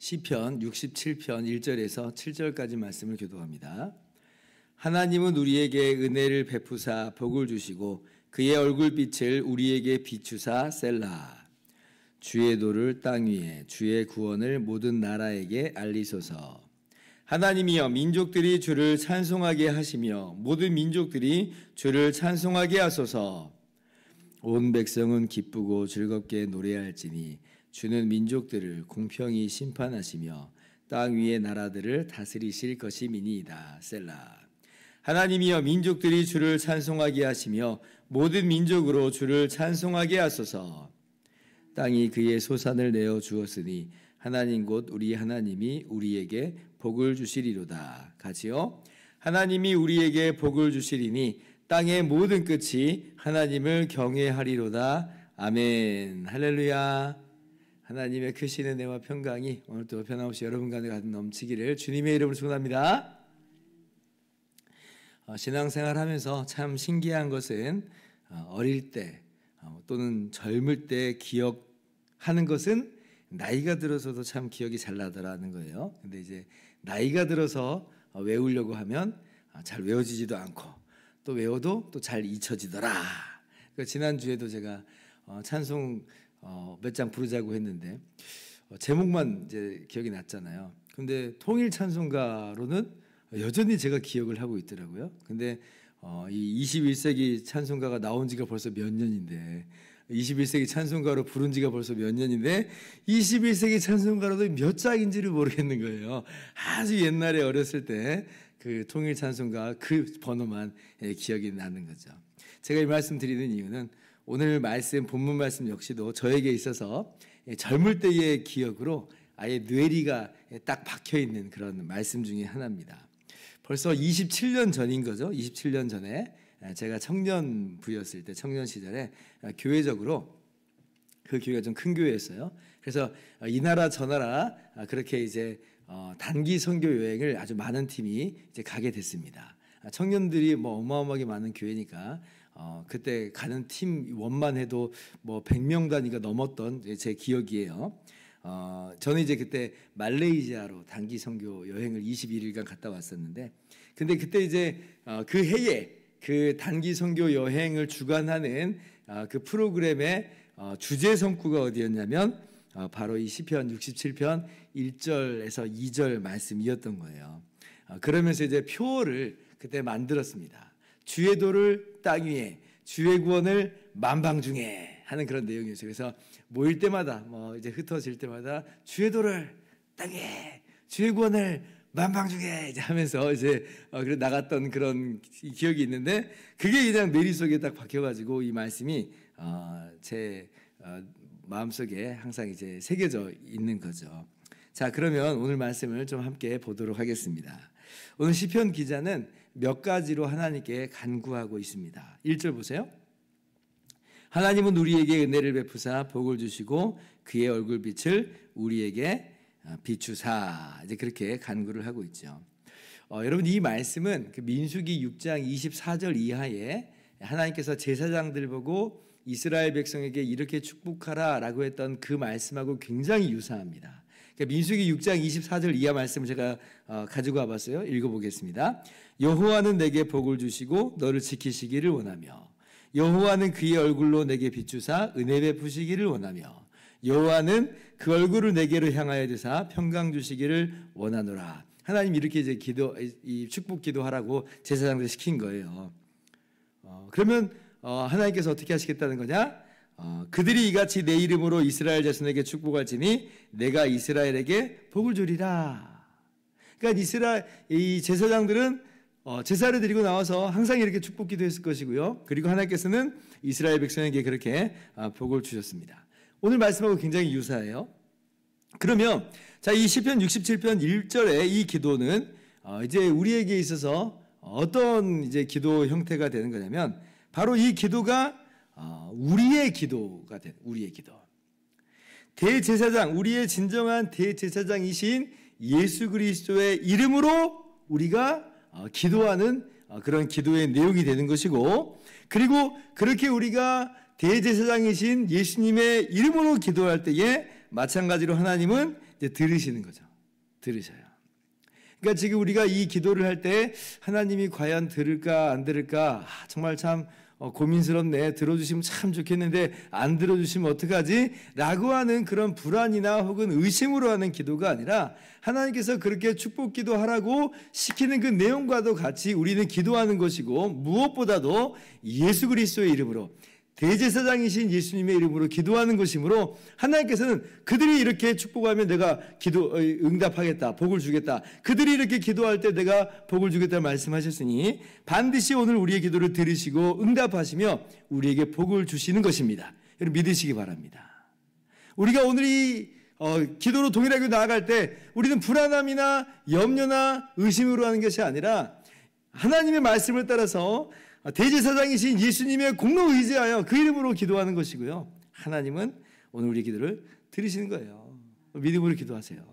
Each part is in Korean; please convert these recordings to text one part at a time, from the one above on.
시편 67편 1절에서 7절까지 말씀을 교독합니다. 하나님은 우리에게 은혜를 베푸사 복을 주시고 그의 얼굴빛을 우리에게 비추사 셀라. 주의 도를 땅 위에 주의 구원을 모든 나라에게 알리소서. 하나님이여 민족들이 주를 찬송하게 하시며 모든 민족들이 주를 찬송하게 하소서. 온 백성은 기쁘고 즐겁게 노래할지니 주는 민족들을 공평히 심판하시며 땅 위의 나라들을 다스리실 것임이니이다. 셀라. 하나님이여 민족들이 주를 찬송하게 하시며 모든 민족으로 주를 찬송하게 하소서. 땅이 그의 소산을 내어 주었으니 하나님 곧 우리 하나님이 우리에게 복을 주시리로다. 같이요. 하나님이 우리에게 복을 주시리니 땅의 모든 끝이 하나님을 경외하리로다. 아멘. 할렐루야. 하나님의 크신 은혜와 평강이 오늘도 변함없이 여러분 가운데 넘치기를 주님의 이름으로 축원합니다. 신앙생활 하면서 참 신기한 것은 어릴 때 또는 젊을 때 기억하는 것은 나이가 들어서도 참 기억이 잘 나더라는 거예요. 근데 이제 나이가 들어서 외우려고 하면 잘 외워지지도 않고 또 외워도 또 잘 잊혀지더라. 지난주에도 제가 찬송 몇 장 부르자고 했는데 제목만 이제 기억이 났잖아요. 근데 통일 찬송가로는 여전히 제가 기억을 하고 있더라고요. 근데 이 21세기 찬송가가 나온 지가 벌써 몇 년인데 21세기 찬송가로 부른 지가 벌써 몇 년인데 21세기 찬송가로도 몇 장인지를 모르겠는 거예요. 아주 옛날에 어렸을 때 그 통일 찬송가 그 번호만 기억이 나는 거죠. 제가 이 말씀 드리는 이유는 오늘 말씀, 본문 말씀 역시도 저에게 있어서 젊을 때의 기억으로 아예 뇌리가 딱 박혀있는 그런 말씀 중에 하나입니다. 벌써 27년 전인 거죠. 27년 전에 제가 청년부였을 때, 청년 시절에 교회적으로 그 교회가 좀 큰 교회였어요. 그래서 이 나라 저 나라 그렇게 이제 단기 선교 여행을 아주 많은 팀이 이제 가게 됐습니다. 청년들이 뭐 어마어마하게 많은 교회니까 그때 가는 팀 원만 해도 뭐 100명 단위가 넘었던 제 기억이에요. 저는 이제 그때 말레이시아로 단기 선교 여행을 21일간 갔다 왔었는데, 근데 그때 이제 그 해에 그 단기 선교 여행을 주관하는 그 프로그램의 주제 성구가 어디였냐면 바로 이 시편 67편 1절에서 2절 말씀이었던 거예요. 그러면서 이제 표어를 그때 만들었습니다. 주의 도를 땅 위에 주의 구원을 만방 중에 하는 그런 내용이었어요. 그래서 모일 때마다 뭐 이제 흩어질 때마다 주의 도를 땅 위에 주의 구원을 만방 중에 이제 하면서 이제 그래 나갔던 그런 기억이 있는데, 그게 그냥 뇌리 속에 딱 박혀가지고 이 말씀이 제 마음속에 항상 이제 새겨져 있는 거죠. 자, 그러면 오늘 말씀을 좀 함께 보도록 하겠습니다. 오늘 시편 기자는 몇 가지로 하나님께 간구하고 있습니다. 1절 보세요. 하나님은 우리에게 은혜를 베푸사 복을 주시고 그의 얼굴빛을 우리에게 비추사. 이제 그렇게 간구를 하고 있죠. 여러분, 이 말씀은 그 민수기 6장 24절 이하에 하나님께서 제사장들 보고 이스라엘 백성에게 이렇게 축복하라라고 했던 그 말씀하고 굉장히 유사합니다. 그러니까 민수기 6장 24절 이하 말씀을 제가 가지고 와봤어요. 읽어보겠습니다. 여호와는 내게 복을 주시고 너를 지키시기를 원하며, 여호와는 그의 얼굴로 내게 비추사 은혜 베푸시기를 원하며, 여호와는 그 얼굴을 내게로 향하여 드사 평강 주시기를 원하노라. 하나님 이렇게 이제 이 축복 기도하라고 제사장들 시킨 거예요. 그러면 하나님께서 어떻게 하시겠다는 거냐? 그들이 이같이 내 이름으로 이스라엘 자손에게 축복할지니 내가 이스라엘에게 복을 주리라. 그러니까 이 제사장들은 제사를 드리고 나와서 항상 이렇게 축복 기도했을 것이고요. 그리고 하나님께서는 이스라엘 백성에게 그렇게 복을 주셨습니다. 오늘 말씀하고 굉장히 유사해요. 그러면 자, 이 시편 67편 1절의 이 기도는 이제 우리에게 있어서 어떤 이제 기도 형태가 되는 거냐면, 바로 이 기도가 우리의 기도가 된, 우리의 기도. 대제사장, 우리의 진정한 대제사장이신 예수 그리스도의 이름으로 우리가 기도하는 그런 기도의 내용이 되는 것이고, 그리고 그렇게 우리가 대제사장이신 예수님의 이름으로 기도할 때에 마찬가지로 하나님은 이제 들으시는 거죠. 들으셔요. 그러니까 지금 우리가 이 기도를 할 때 하나님이 과연 들을까 안 들을까 정말 참 고민스럽네. 들어주시면 참 좋겠는데 안 들어주시면 어떡하지? 라고 하는 그런 불안이나 혹은 의심으로 하는 기도가 아니라 하나님께서 그렇게 축복 기도하라고 시키는 그 내용과도 같이 우리는 기도하는 것이고, 무엇보다도 예수 그리스도의 이름으로, 대제사장이신 예수님의 이름으로 기도하는 것이므로 하나님께서는 그들이 이렇게 축복하면 내가 응답하겠다, 복을 주겠다, 그들이 이렇게 기도할 때 내가 복을 주겠다 말씀하셨으니 반드시 오늘 우리의 기도를 들으시고 응답하시며 우리에게 복을 주시는 것입니다. 여러분 믿으시기 바랍니다. 우리가 오늘 이 기도로 동일하게 나아갈 때 우리는 불안함이나 염려나 의심으로 하는 것이 아니라 하나님의 말씀을 따라서 대제사장이신 예수님의 공로 의지하여 그 이름으로 기도하는 것이고요. 하나님은 오늘 우리의 기도를 들으시는 거예요. 믿음으로 기도하세요.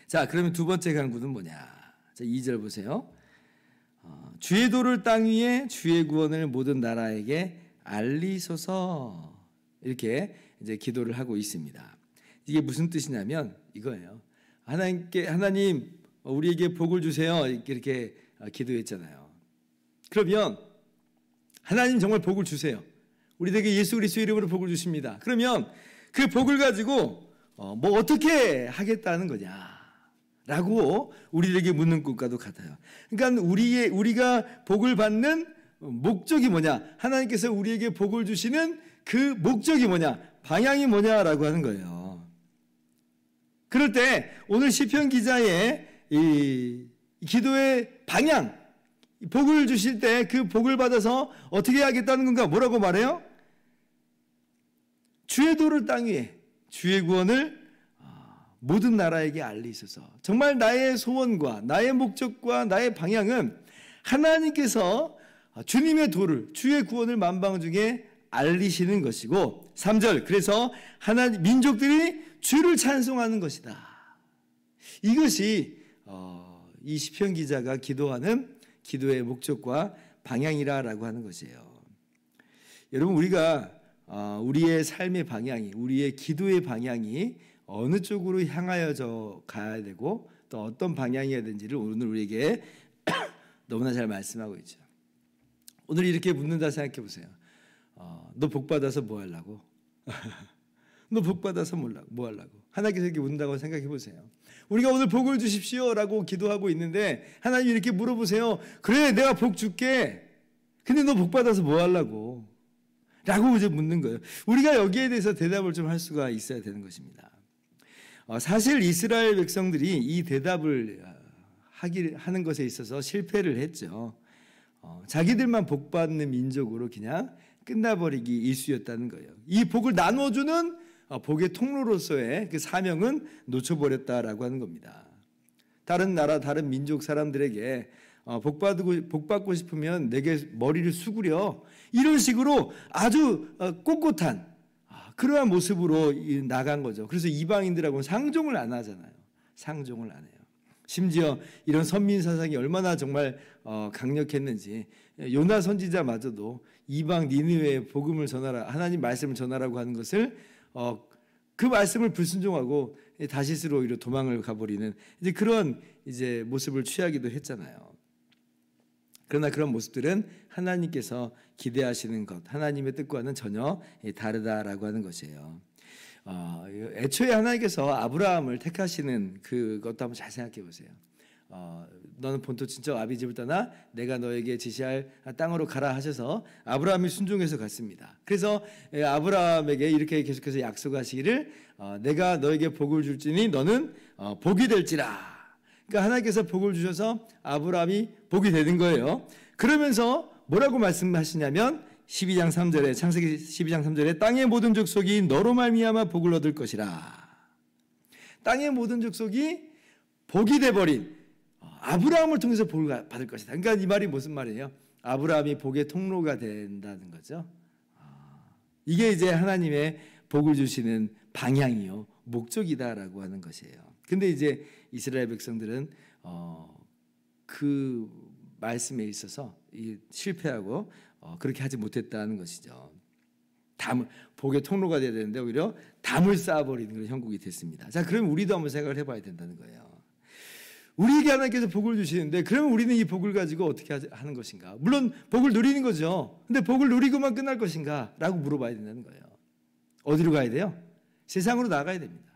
자, 그러면 두 번째 간구는 뭐냐? 자, 2절 보세요. 주의 도를 땅 위에 주의 구원을 모든 나라에게 알리소서. 이렇게 이제 기도를 하고 있습니다. 이게 무슨 뜻이냐면 이거예요. 하나님 우리에게 복을 주세요. 이렇게 기도했잖아요. 그러면 하나님 정말 복을 주세요. 우리에게 예수 그리스도 이름으로 복을 주십니다. 그러면 그 복을 가지고 뭐 어떻게 하겠다는 거냐라고 우리에게 묻는 것과도 같아요. 그러니까 우리가 복을 받는 목적이 뭐냐? 하나님께서 우리에게 복을 주시는 그 목적이 뭐냐? 방향이 뭐냐라고 하는 거예요. 그럴 때 오늘 시편 기자의 이 기도의 방향, 복을 주실 때 그 복을 받아서 어떻게 하겠다는 건가? 뭐라고 말해요? 주의 도를 땅 위에 주의 구원을 모든 나라에게 알리소서. 정말 나의 소원과 나의 목적과 나의 방향은 하나님께서 주님의 도를, 주의 구원을 만방 중에 알리시는 것이고, 3절 그래서 민족들이 주를 찬송하는 것이다. 이것이 이 시편 기자가 기도하는 기도의 목적과 방향이라고 하는 것이에요. 여러분 우리가 우리의 삶의 방향이, 우리의 기도의 방향이 어느 쪽으로 향하여져 가야 되고 또 어떤 방향이어야 되는지를 오늘 우리에게 너무나 잘 말씀하고 있죠. 오늘 이렇게 묻는다 생각해 보세요. 너 복 받아서 뭐 하려고? 너 복 받아서 뭐 하려고? 하나님께서 이렇게 묻는다고 생각해 보세요. 우리가 오늘 복을 주십시오라고 기도하고 있는데 하나님 이렇게 물어보세요. 그래, 내가 복 줄게. 근데 너 복 받아서 뭐 하려고? 라고 이제 묻는 거예요. 우리가 여기에 대해서 대답을 좀 할 수가 있어야 되는 것입니다. 사실 이스라엘 백성들이 이 대답을 하는 것에 있어서 실패를 했죠. 자기들만 복 받는 민족으로 그냥 끝나버리기 일쑤였다는 거예요. 이 복을 나눠주는 복의 통로로서의 그 사명은 놓쳐버렸다라고 하는 겁니다. 다른 나라, 다른 민족 사람들에게 복 받고 싶으면 내게 머리를 수구려, 이런 식으로 아주 꼿꼿한 그러한 모습으로 나간 거죠. 그래서 이방인들하고는 상종을 안 하잖아요. 상종을 안 해요. 심지어 이런 선민 사상이 얼마나 정말 강력했는지 요나 선지자마저도 이방 니느웨에 복음을 전하라, 하나님 말씀을 전하라고 하는 것을 그 말씀을 불순종하고 다시스로 오히려 도망을 가버리는 이제 그런 이제 모습을 취하기도 했잖아요. 그러나 그런 모습들은 하나님께서 기대하시는 것, 하나님의 뜻과는 전혀 다르다라고 하는 것이에요. 애초에 하나님께서 아브라함을 택하시는 그것도 한번 잘 생각해 보세요. 너는 본토 친척 아비 집을 떠나 내가 너에게 지시할 땅으로 가라 하셔서 아브라함이 순종해서 갔습니다. 그래서 아브라함에게 이렇게 계속해서 약속하시기를 내가 너에게 복을 줄지니 너는 복이 될지라. 그러니까 하나님께서 복을 주셔서 아브라함이 복이 되는 거예요. 그러면서 뭐라고 말씀하시냐면 12장 3절에, 창세기 12장 3절에 땅의 모든 족속이 너로 말미암아 복을 얻을 것이라. 땅의 모든 족속이 복이 돼버린 아브라함을 통해서 복을 받을 것이다. 그러니까 이 말이 무슨 말이에요? 아브라함이 복의 통로가 된다는 거죠. 이게 이제 하나님의 복을 주시는 방향이요, 목적이다라고 하는 것이에요. 근데 이제 이스라엘 백성들은 그 말씀에 있어서 실패하고 그렇게 하지 못했다는 것이죠. 복의 통로가 돼야 되는데 오히려 담을 쌓아버리는 그런 형국이 됐습니다. 자, 그럼 우리도 한번 생각을 해봐야 된다는 거예요. 우리에게 하나님께서 복을 주시는데 그러면 우리는 이 복을 가지고 어떻게 하는 것인가? 물론 복을 누리는 거죠. 근데 복을 누리고만 끝날 것인가? 라고 물어봐야 된다는 거예요. 어디로 가야 돼요? 세상으로 나가야 됩니다.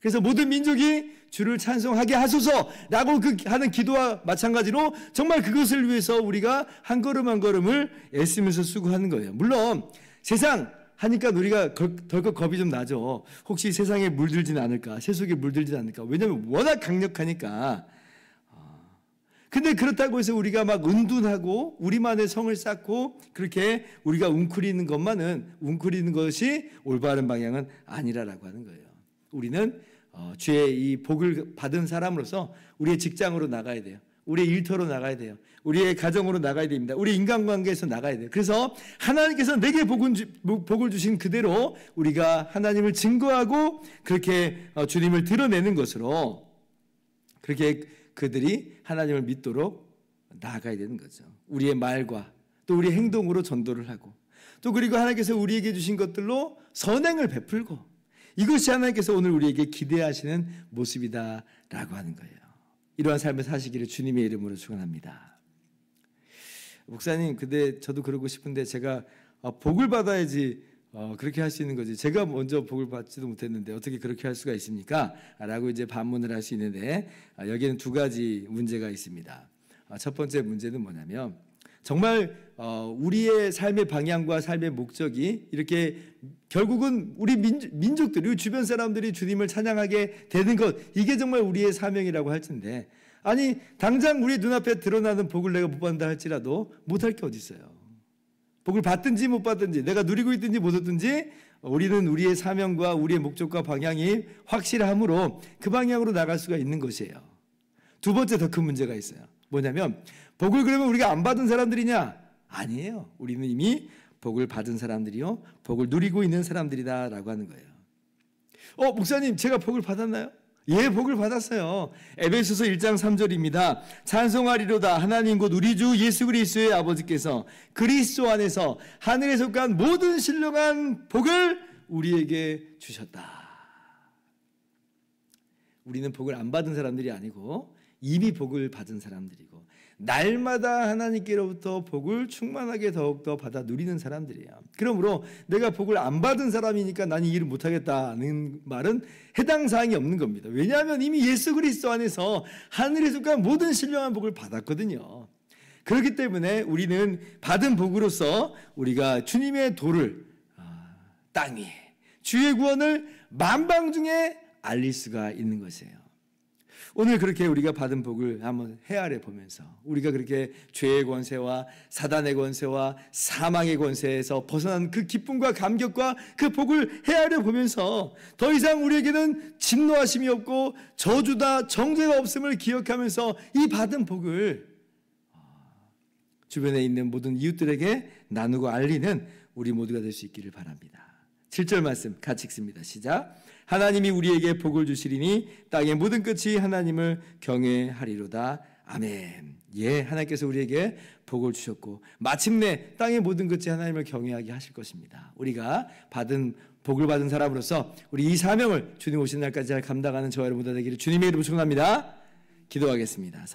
그래서 모든 민족이 주를 찬송하게 하소서라고 하는 기도와 마찬가지로 정말 그것을 위해서 우리가 한 걸음 한 걸음을 애쓰면서 수고하는 거예요. 물론 세상 하니까 우리가 덜컥 겁이 좀 나죠. 혹시 세상에 물들지는 않을까? 세속에 물들지는 않을까? 왜냐하면 워낙 강력하니까. 근데 그렇다고 해서 우리가 막 은둔하고 우리만의 성을 쌓고 그렇게 우리가 웅크리는 것이 올바른 방향은 아니라라고 하는 거예요. 우리는 주의 이 복을 받은 사람으로서 우리의 직장으로 나가야 돼요. 우리의 일터로 나가야 돼요. 우리의 가정으로 나가야 됩니다. 우리 인간관계에서 나가야 돼요. 그래서 하나님께서 내게 복을 주신 그대로 우리가 하나님을 증거하고 그렇게 주님을 드러내는 것으로 그렇게 그들이 하나님을 믿도록 나아가야 되는 거죠. 우리의 말과 또 우리의 행동으로 전도를 하고 또 그리고 하나님께서 우리에게 주신 것들로 선행을 베풀고 이것이 하나님께서 오늘 우리에게 기대하시는 모습이다라고 하는 거예요. 이러한 삶을 사시기를 주님의 이름으로 축원합니다. 목사님, 근데 저도 그러고 싶은데 제가 복을 받아야지 그렇게 할 수 있는 거지. 제가 먼저 복을 받지도 못했는데 어떻게 그렇게 할 수가 있습니까? 라고 이제 반문을 할 수 있는데 여기에는 두 가지 문제가 있습니다. 첫 번째 문제는 뭐냐면 정말 우리의 삶의 방향과 삶의 목적이 이렇게 결국은 우리 민족들이 주변 사람들이 주님을 찬양하게 되는 것 이게 정말 우리의 사명이라고 할 텐데 아니 당장 우리 눈앞에 드러나는 복을 내가 못 받는다 할지라도 못할 게 어디 있어요. 복을 받든지 못 받든지 내가 누리고 있든지 못 얻든지 우리는 우리의 사명과 우리의 목적과 방향이 확실함으로 그 방향으로 나갈 수가 있는 것이에요. 두 번째 더 큰 문제가 있어요. 뭐냐면 복을 그러면 우리가 안 받은 사람들이냐? 아니에요. 우리는 이미 복을 받은 사람들이요. 복을 누리고 있는 사람들이다라고 하는 거예요. 목사님 제가 복을 받았나요? 예, 복을 받았어요. 에베소서 1장 3절입니다. 찬송하리로다 하나님 곧 우리 주 예수 그리스도의 아버지께서 그리스도 안에서 하늘에 속한 모든 신령한 복을 우리에게 주셨다. 우리는 복을 안 받은 사람들이 아니고 이미 복을 받은 사람들이고 날마다 하나님께로부터 복을 충만하게 더욱더 받아 누리는 사람들이에요. 그러므로 내가 복을 안 받은 사람이니까 난 이 일을 못하겠다는 말은 해당 사항이 없는 겁니다. 왜냐하면 이미 예수 그리스도 안에서 하늘에 속한 모든 신령한 복을 받았거든요. 그렇기 때문에 우리는 받은 복으로서 우리가 주님의 도를 땅 위에 주의 구원을 만방중에 알릴 수가 있는 것이에요. 오늘 그렇게 우리가 받은 복을 한번 헤아려 보면서 우리가 그렇게 죄의 권세와 사단의 권세와 사망의 권세에서 벗어난 그 기쁨과 감격과 그 복을 헤아려 보면서 더 이상 우리에게는 진노하심이 없고 저주다 정죄가 없음을 기억하면서 이 받은 복을 주변에 있는 모든 이웃들에게 나누고 알리는 우리 모두가 될 수 있기를 바랍니다. 7절 말씀 같이 읽습니다. 시작. 하나님이 우리에게 복을 주시리니 땅의 모든 끝이 하나님을 경외하리로다. 아멘. 예, 하나님께서 우리에게 복을 주셨고 마침내 땅의 모든 끝이 하나님을 경외하게 하실 것입니다. 우리가 복을 받은 사람으로서 우리 이 사명을 주님 오신 날까지 잘 감당하는 저와 여러분 되기를 주님의 이름으로 축원합니다. 기도하겠습니다.